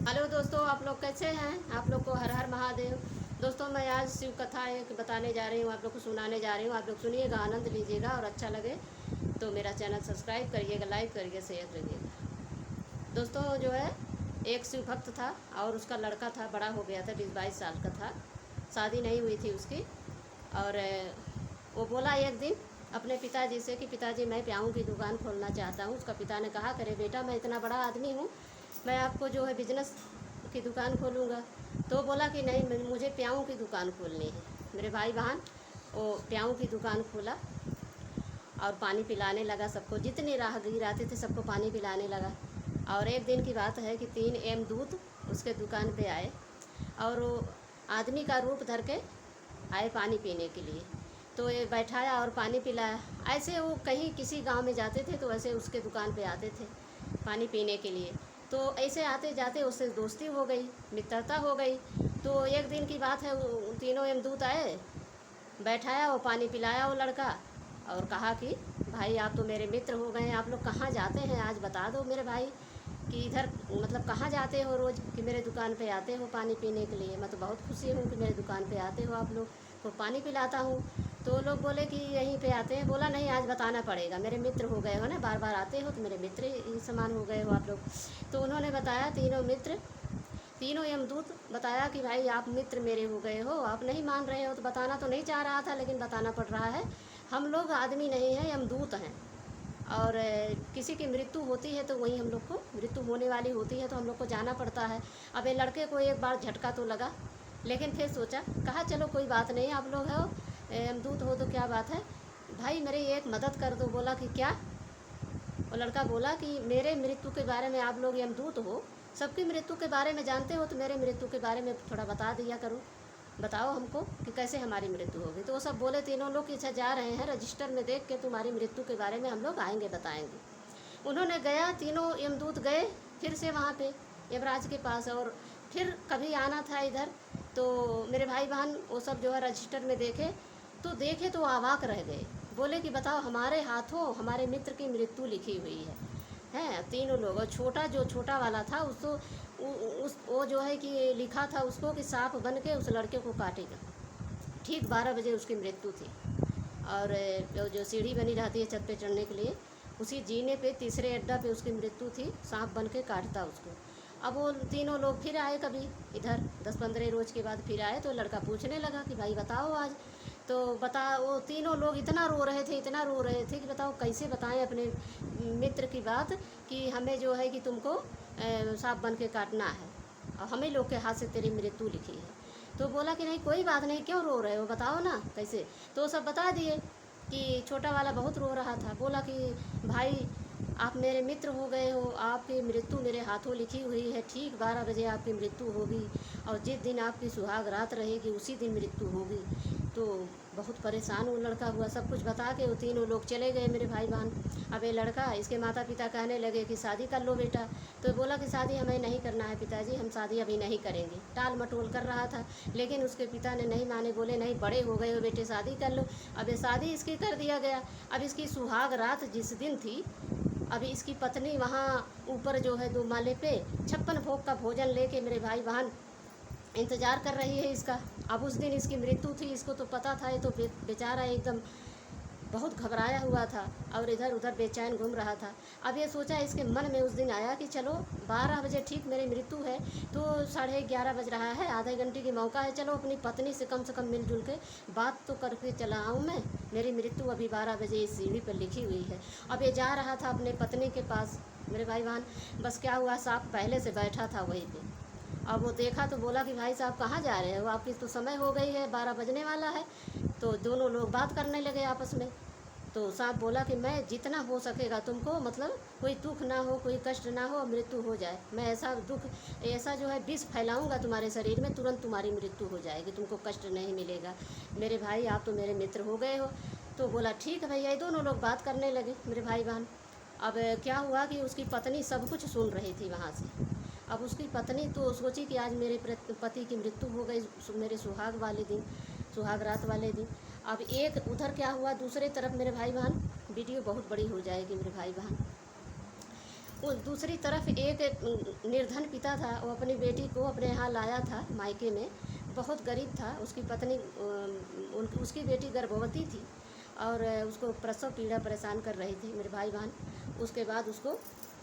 Hello दोस्तों, आप लोग कैसे हैं? आप लोग को हर हर महादेव। दोस्तों, मैं आज शिव कथा एक बताने जा रही हूँ, आप लोग को सुनाने जा रही हूँ। आप लोग सुनिएगा, आनंद लीजिएगा और अच्छा लगे तो मेरा चैनल सब्सक्राइब करिएगा, लाइक करिएगा, शेयर करिएगा। दोस्तों, जो है एक शिव भक्त था और उसका लड़का था, बड़ा हो गया था, 20-22 साल का था। शादी नहीं हुई थी उसकी। और वो बोला एक दिन अपने पिताजी से कि पिताजी, मैं प्याऊ की दुकान खोलना चाहता हूँ। उसका पिता ने कहा, करे बेटा, मैं इतना बड़ा आदमी हूँ, मैं आपको जो है बिजनेस की दुकान खोलूँगा। तो बोला कि नहीं, मुझे प्याऊ की दुकान खोलनी है। मेरे भाई बहन वो प्याऊ की दुकान खोला और पानी पिलाने लगा सबको, जितने राहगीर आते थे सबको पानी पिलाने लगा। और एक दिन की बात है कि 3 दूत उसके दुकान पे आए और वो आदमी का रूप धर के आए पानी पीने के लिए। तो ये बैठाया और पानी पिलाया। ऐसे वो कहीं किसी गांव में जाते थे तो ऐसे उसके दुकान पे आते थे पानी पीने के लिए। तो ऐसे आते जाते उससे दोस्ती हो गई, मित्रता हो गई। तो एक दिन की बात है, वो तीनों यमदूत आए, बैठाया, वो पानी पिलाया वो लड़का और कहा कि भाई, आप तो मेरे मित्र हो गए, आप लोग कहाँ जाते हैं आज बता दो मेरे भाई, कि इधर मतलब कहाँ जाते हो रोज़, कि मेरे दुकान पे आते हो पानी पीने के लिए। मैं तो बहुत खुशी हूँ कि मेरे दुकान पे आते हो आप लोग, तो पानी पिलाता हूँ। तो लोग बोले कि यहीं पे आते हैं। बोला नहीं, आज बताना पड़ेगा, मेरे मित्र हो गए हो ना, बार बार आते हो तो मेरे मित्र ही समान हो गए हो आप लोग। तो उन्होंने बताया, तीनों मित्र, तीनों यमदूत बताया कि भाई, आप मित्र मेरे हो गए हो, आप नहीं मान रहे हो। तो बताना तो नहीं चाह रहा था लेकिन बताना पड़ रहा है। हम लोग आदमी नहीं हैं, यमदूत हैं। और किसी की मृत्यु होती है तो वहीं हम लोग को मृत्यु होने वाली होती है, तो हम लोग को जाना पड़ता है। अब ये लड़के को एक बार झटका तो लगा, लेकिन फिर सोचा, कहा चलो कोई बात नहीं, आप लोग हो यमदूत हो तो क्या बात है, भाई मेरी एक मदद कर दो। बोला कि क्या? वो लड़का बोला कि मेरे मृत्यु के बारे में, आप लोग यमदूत हो, सबकी मृत्यु के बारे में जानते हो, तो मेरे मृत्यु के बारे में थोड़ा बता दिया करो, बताओ हमको कि कैसे हमारी मृत्यु होगी। तो वो सब बोले तीनों लोग कि अच्छा, जा रहे हैं, रजिस्टर में देख के तुम्हारी मृत्यु के बारे में हम लोग आएंगे बताएंगे। उन्होंने गया, तीनों यमदूत गए फिर से वहाँ पे यमराज के पास। और फिर कभी आना था इधर, तो मेरे भाई बहन वो सब जो है रजिस्टर में देखे तो अवाक रह गए। बोले कि बताओ, हमारे हाथों हमारे मित्र की मृत्यु लिखी हुई है तीनों लोग। और जो छोटा वाला था उसको उस वो जो है कि लिखा था उसको कि सांप बन के उस लड़के को काटेगा। ठीक 12 बजे उसकी मृत्यु थी। और जो सीढ़ी बनी रहती है छत पे चढ़ने के लिए, उसी जीने पे तीसरे अड्डा पे उसकी मृत्यु थी, सांप बन के काटता उसको। अब वो तीनों लोग फिर आए कभी इधर, 10-15 रोज़ के बाद फिर आए। तो लड़का पूछने लगा कि भाई बताओ आज। तो बता, वो तीनों लोग इतना रो रहे थे, इतना रो रहे थे कि बताओ कैसे बताएं अपने मित्र की बात, कि हमें जो है कि तुमको सांप बन के काटना है और हमें लोग के हाथ से तेरी मृत्यु लिखी है। तो बोला कि नहीं, कोई बात नहीं, क्यों रो रहे हो, बताओ ना कैसे। तो सब बता दिए कि छोटा वाला बहुत रो रहा था। बोला कि भाई, आप मेरे मित्र हो गए हो, आपकी मृत्यु मेरे हाथों लिखी हुई है, ठीक 12 बजे आपकी मृत्यु होगी और जिस दिन आपकी सुहाग रात रहेगी उसी दिन मृत्यु होगी। तो बहुत परेशान वो लड़का हुआ, सब कुछ बता के वो तीनों लोग चले गए मेरे भाई बहन। अब ये लड़का, इसके माता पिता कहने लगे कि शादी कर लो बेटा। तो बोला कि शादी हमें नहीं करना है पिताजी, हम शादी अभी नहीं करेंगे। टाल मटोल कर रहा था, लेकिन उसके पिता ने नहीं माने, बोले नहीं, बड़े हो गए हो बेटे, शादी कर लो। अब ये शादी इसकी कर दिया गया। अब इसकी सुहाग रात जिस दिन थी, अभी इसकी पत्नी वहाँ ऊपर जो है 2 माले पे 56 भोग का भोजन लेके मेरे भाई बहन इंतज़ार कर रही है इसका। अब उस दिन इसकी मृत्यु थी, इसको तो पता था, ये तो बेचारा एकदम बहुत घबराया हुआ था और इधर उधर बेचैन घूम रहा था। अब ये सोचा, इसके मन में उस दिन आया कि चलो 12 बजे ठीक मेरी मृत्यु है, तो 11:30 बज रहा है, आधे घंटे की मौका है, चलो अपनी पत्नी से कम मिलजुल के बात तो करके चला आऊँ मैं। मेरी मृत्यु अभी 12 बजे इस सीढ़ी पर लिखी हुई है। अब ये जा रहा था अपने पत्नी के पास मेरे भाई बहन। बस क्या हुआ, सांप पहले से बैठा था वहीं पे। अब वो देखा तो बोला कि भाई साहब कहाँ जा रहे हो, आपकी तो समय हो गई है, 12 बजने वाला है। तो दोनों लोग बात करने लगे आपस में। तो सांप बोला कि मैं जितना हो सकेगा तुमको, मतलब कोई दुख ना हो, कोई कष्ट ना हो, मृत्यु हो जाए, मैं ऐसा दुख, ऐसा जो है विष फैलाऊंगा तुम्हारे शरीर में, तुरंत तुम्हारी मृत्यु हो जाएगी, तुमको कष्ट नहीं मिलेगा। मेरे भाई, आप तो मेरे मित्र हो गए हो। तो बोला ठीक है भैया। ये दोनों लोग बात करने लगे मेरे भाई बहन। अब क्या हुआ कि उसकी पत्नी सब कुछ सुन रही थी वहाँ से। अब उसकी पत्नी तो सोची कि आज मेरे पति की मृत्यु हो गई, मेरे सुहाग वाले दिन, सुहाग रात वाले दिन। अब एक उधर क्या हुआ, दूसरे तरफ मेरे भाई बहन, वीडियो बहुत बड़ी हो जाएगी मेरे भाई बहन। वो दूसरी तरफ एक निर्धन पिता था, वो अपनी बेटी को अपने यहाँ लाया था मायके में। बहुत गरीब था, उसकी पत्नी उसकी बेटी गर्भवती थी और उसको प्रसव पीड़ा परेशान कर रही थी मेरे भाई बहन। उसके बाद उसको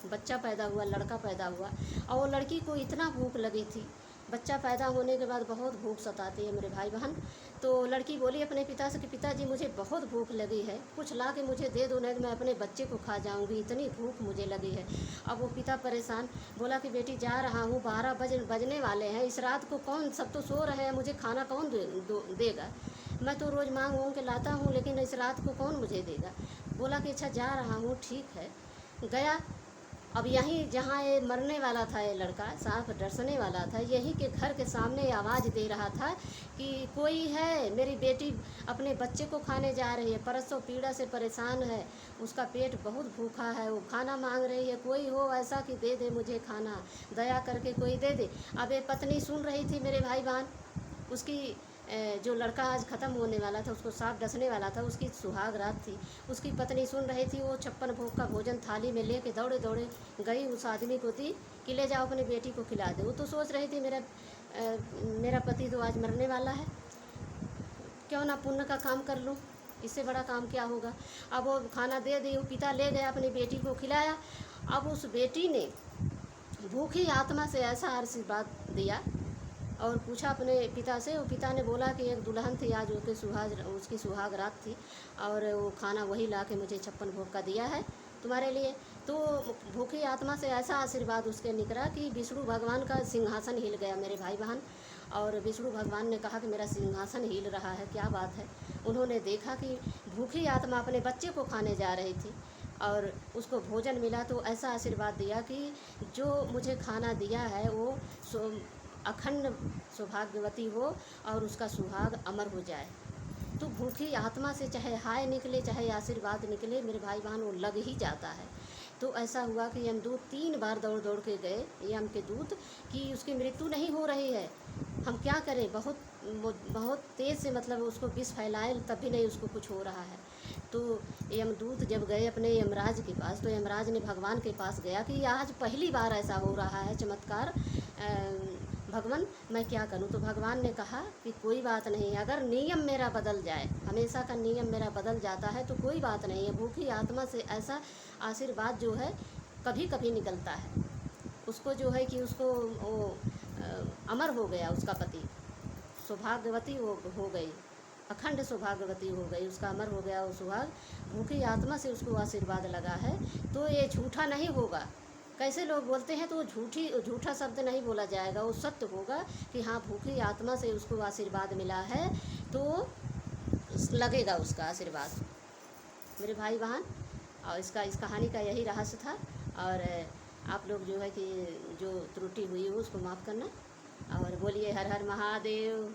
बच्चा पैदा हुआ, लड़का पैदा हुआ, और वो लड़की को इतना भूख लगी थी। बच्चा पैदा होने के बाद बहुत भूख सताती है मेरे भाई बहन। तो लड़की बोली अपने पिता से कि पिताजी मुझे बहुत भूख लगी है, कुछ ला के मुझे दे दो, नहीं मैं अपने बच्चे को खा जाऊंगी, इतनी भूख मुझे लगी है। अब वो पिता परेशान, बोला कि बेटी जा रहा हूँ, 12 बजने वाले हैं, इस रात को कौन, सब तो सो रहे हैं, मुझे खाना कौन देगा। मैं तो रोज़ मांग के लाता हूँ, लेकिन इस रात को कौन मुझे देगा। बोला कि अच्छा जा रहा हूँ, ठीक है। गया। अब यहीं जहाँ ये मरने वाला था, ये लड़का सांप डसने वाला था, यहीं के घर के सामने आवाज़ दे रहा था कि कोई है, मेरी बेटी अपने बच्चे को खाने जा रही है, प्रसव पीड़ा से परेशान है, उसका पेट बहुत भूखा है, वो खाना मांग रही है, कोई हो ऐसा कि दे दे मुझे खाना, दया करके कोई दे दे। अब ये पत्नी सुन रही थी मेरे भाई बहन, उसकी जो लड़का आज ख़त्म होने वाला था, उसको सांप डसने वाला था, उसकी सुहाग रात थी। उसकी पत्नी सुन रही थी, वो 56 भोग का भोजन थाली में लेके दौड़े दौड़े गई, उस आदमी को दी कि ले जाओ अपनी बेटी को खिला दे। वो तो सोच रही थी मेरा पति तो आज मरने वाला है, क्यों ना पुण्य का काम कर लूँ, इससे बड़ा काम क्या होगा। अब वो खाना दे दी, वो पिता ले गया, अपनी बेटी को खिलाया। अब उस बेटी ने भूखी आत्मा से ऐसा आशीर्वाद दिया और पूछा अपने पिता से। वो पिता ने बोला कि एक दुल्हन थी आज, उसकी सुहाग रात थी, और वो खाना वही ला के मुझे 56 भोग का दिया है तुम्हारे लिए। तो भूखी आत्मा से ऐसा आशीर्वाद उसके निकला कि विष्णु भगवान का सिंहासन हिल गया मेरे भाई बहन। और विष्णु भगवान ने कहा कि मेरा सिंहासन हिल रहा है, क्या बात है। उन्होंने देखा कि भूखी आत्मा अपने बच्चे को खाने जा रही थी और उसको भोजन मिला, तो ऐसा आशीर्वाद दिया कि जो मुझे खाना दिया है वो अखंड सौभाग्यवती हो और उसका सुहाग अमर हो जाए। तो भूखी आत्मा से चाहे हाय निकले चाहे आशीर्वाद निकले मेरे भाई बहन, वो लग ही जाता है। तो ऐसा हुआ कि यमदूत 3 बार दौड़ दौड़ के गए, यम के दूत, कि उसकी मृत्यु नहीं हो रही है, हम क्या करें। बहुत तेज़ से मतलब उसको विष फैलाए, तब भी नहीं उसको कुछ हो रहा है। तो यमदूत जब गए अपने यमराज के पास, तो यमराज ने भगवान के पास गया कि आज पहली बार ऐसा हो रहा है चमत्कार, भगवान मैं क्या करूं। तो भगवान ने कहा कि कोई बात नहीं, अगर नियम मेरा बदल जाए, हमेशा का नियम मेरा बदल जाता है तो कोई बात नहीं है। भूखी आत्मा से ऐसा आशीर्वाद जो है कभी कभी निकलता है। उसको जो है कि उसको वो अमर हो गया, उसका पति सौभाग्यवती हो गई, अखंड सौभाग्यवती हो गई, उसका अमर हो गया वो सुहाग। भूखी आत्मा से उसको आशीर्वाद लगा है, तो ये झूठा नहीं होगा। कैसे लोग बोलते हैं तो झूठा शब्द नहीं बोला जाएगा, वो सत्य होगा कि हाँ भूखी आत्मा से उसको आशीर्वाद मिला है, तो लगेगा उसका आशीर्वाद मेरे भाई बहन। और इस कहानी का यही रहस्य था। और आप लोग जो है कि जो त्रुटि हुई हो उसको माफ़ करना, और बोलिए हर हर महादेव।